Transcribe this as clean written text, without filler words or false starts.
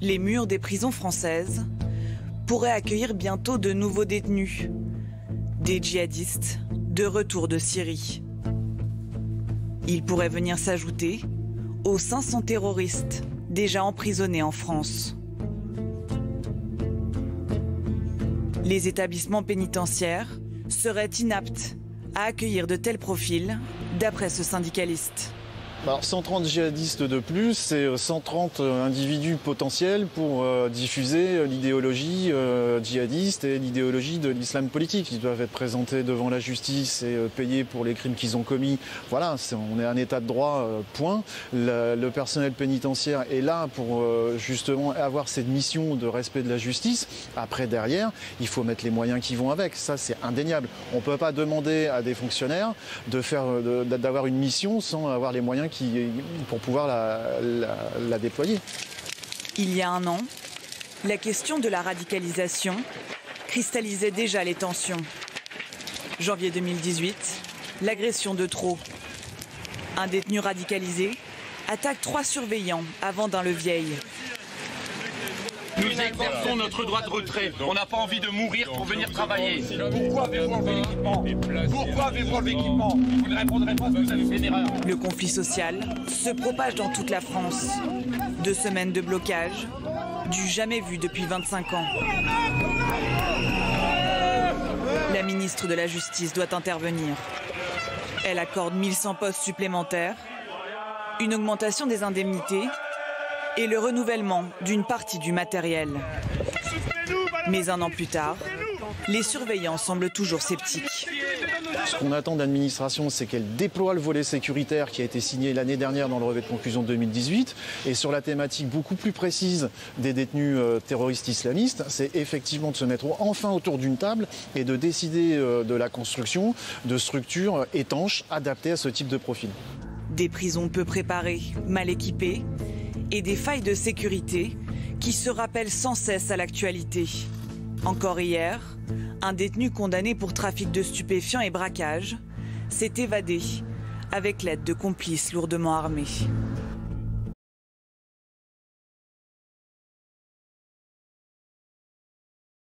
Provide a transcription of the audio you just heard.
Les murs des prisons françaises pourraient accueillir bientôt de nouveaux détenus, des djihadistes de retour de Syrie. Ils pourraient venir s'ajouter aux 500 terroristes déjà emprisonnés en France. Les établissements pénitentiaires seraient inaptes à accueillir de tels profils, d'après ce syndicaliste. Alors 130 djihadistes de plus, c'est 130 individus potentiels pour diffuser l'idéologie djihadiste et l'idéologie de l'islam politique. Ils doivent être présentés devant la justice et payés pour les crimes qu'ils ont commis. Voilà, on est un état de droit, point. Le personnel pénitentiaire est là pour justement avoir cette mission de respect de la justice. Après, derrière, il faut mettre les moyens qui vont avec. Ça, c'est indéniable. On ne peut pas demander à des fonctionnaires d'avoir une mission sans avoir les moyens pour pouvoir la déployer. Il y a un an, la question de la radicalisation cristallisait déjà les tensions. Janvier 2018, l'agression de trop. Un détenu radicalisé attaque 3 surveillants à Vendin-le-Vieil. Nous exerçons notre droit de retrait. On n'a pas envie de mourir pour venir travailler. Pourquoi avez-vous enlevé l'équipement? Pourquoi avez-vous enlevé l'équipement? Vous ne répondrez pas parce que vous avez fait une erreur. Le conflit social se propage dans toute la France. 2 semaines de blocage, du jamais vu depuis 25 ans. La ministre de la Justice doit intervenir. Elle accorde 1100 postes supplémentaires, une augmentation des indemnités et le renouvellement d'une partie du matériel. Mais un an plus tard, les surveillants semblent toujours sceptiques. Ce qu'on attend de l'administration, c'est qu'elle déploie le volet sécuritaire qui a été signé l'année dernière dans le relevé de conclusion de 2018. Et sur la thématique beaucoup plus précise des détenus terroristes islamistes, c'est effectivement de se mettre enfin autour d'une table et de décider de la construction de structures étanches adaptées à ce type de profil. Des prisons peu préparées, mal équipées, et des failles de sécurité qui se rappellent sans cesse à l'actualité. Encore hier, un détenu condamné pour trafic de stupéfiants et braquage s'est évadé avec l'aide de complices lourdement armés.